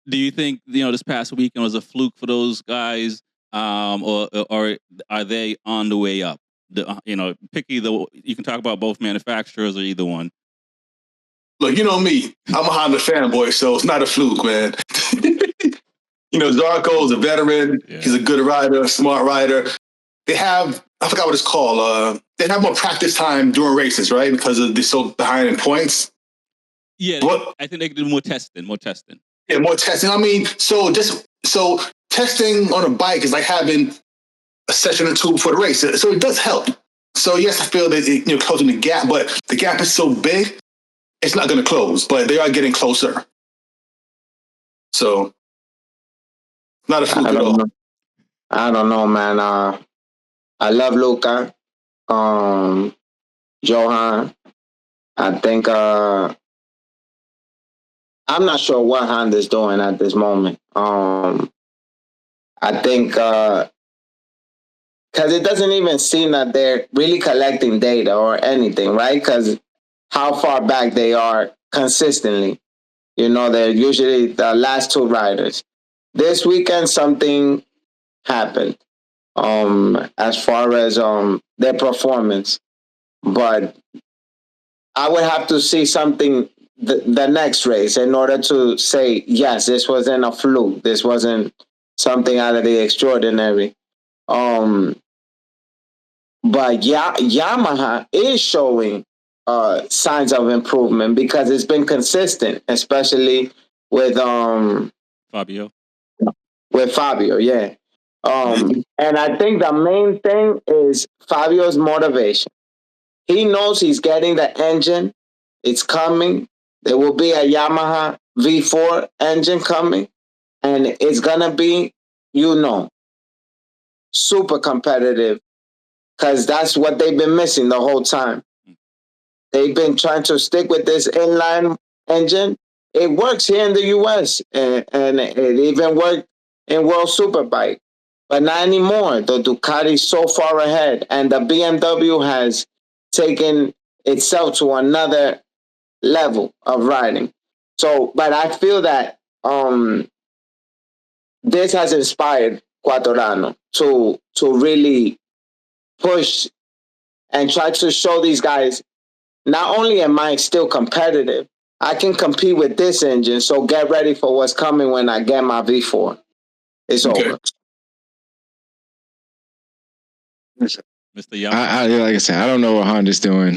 Do you think this past weekend was a fluke for those guys, or are they on the way up? Pick either. You can talk about both manufacturers or either one. Look, you know me. I'm a Honda fanboy, so it's not a fluke, man. Zarco's a veteran. Yeah. He's a good rider, a smart rider. They have, I forgot what it's called. They have more practice time during races, right? Because they're so behind in points. Yeah, I think they can do more testing. Yeah, more testing. I mean, so testing on a bike is like having a session or two before the race. So it does help. So yes, I feel that closing the gap, but the gap is so big, it's not going to close. But they are getting closer. So not a fluke at all. I don't know, man. I love Luca, Johan. I think I'm not sure what Honda's doing at this moment. I think because it doesn't even seem that they're really collecting data or anything, right? Because how far back they are consistently. They're usually the last two riders. This weekend, something happened as far as their performance. But I would have to see something the next race in order to say, yes, this wasn't a fluke. This wasn't something out of the extraordinary. But Yamaha is showing signs of improvement because it's been consistent, especially with Fabio. With Fabio, yeah. And I think the main thing is Fabio's motivation. He knows he's getting the engine. It's coming. There will be a Yamaha V4 engine coming. And it's going to be, super competitive. Because that's what they've been missing the whole time. They've been trying to stick with this inline engine. It works here in the U.S. And it even worked in World Superbike. But not anymore. The Ducati's so far ahead. And the BMW has taken itself to another level of riding. So, but I feel that this has inspired Quattorano to really push and try to show these guys, not only am I still competitive, I can compete with this engine, so get ready for what's coming when I get my V4. It's over. Mr. Young. Like I said, I don't know what Honda's doing.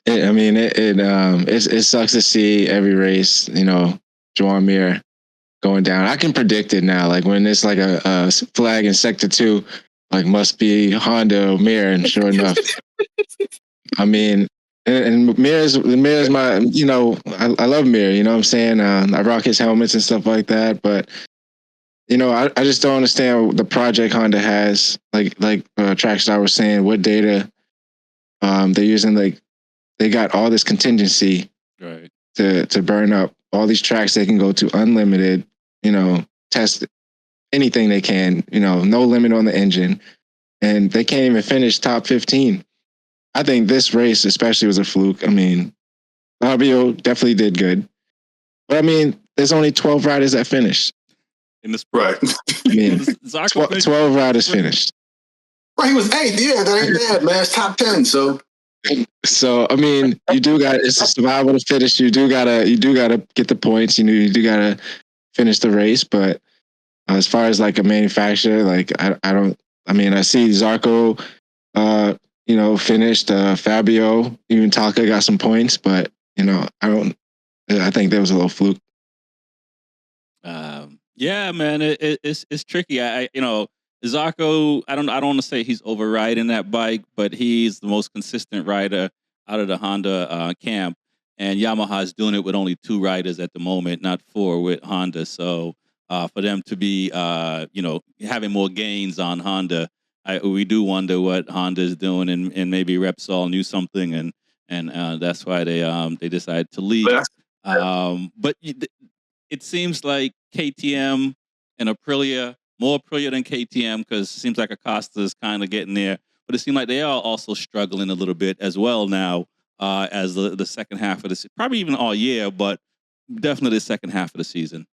It sucks to see every race, Joan Mir going down. I can predict it now. Like when it's like a flag in sector 2, like must be Honda or Mir, and sure enough. I mean, and Mir's my, I love Mir, you know what I'm saying? I rock his helmets and stuff like that, but I just don't understand the project Honda has, like Trackstar was saying, what data they're using. Like they got all this contingency right to burn up all these tracks they can go to unlimited, test anything they can, no limit on the engine, and they can't even finish top 15. I think this race especially was a fluke. I mean, Fabio definitely did good, but I mean, there's only 12 riders that finished. In the right. I mean, 12 riders finished. Right, he was 8th. Yeah, that ain't bad, man. It's top 10. So I mean, you do got, it's a survival to finish. You do gotta get the points. You do gotta finish the race. But as far as like a manufacturer, like I see Zarco, finished. Fabio, even Taka got some points, but I think there was a little fluke. Yeah, man, it's tricky. Zarco, I don't want to say he's overriding that bike, but he's the most consistent rider out of the Honda camp. And Yamaha is doing it with only 2 riders at the moment, not 4 with Honda. So for them to be, having more gains on Honda, we do wonder what Honda is doing, and maybe Repsol knew something, and that's why they decided to leave. But it seems like KTM and Aprilia, more Aprilia than KTM, because it seems like Acosta's kind of getting there. But it seems like they are also struggling a little bit as well now, as the second half of the season. Probably even all year, but definitely the second half of the season.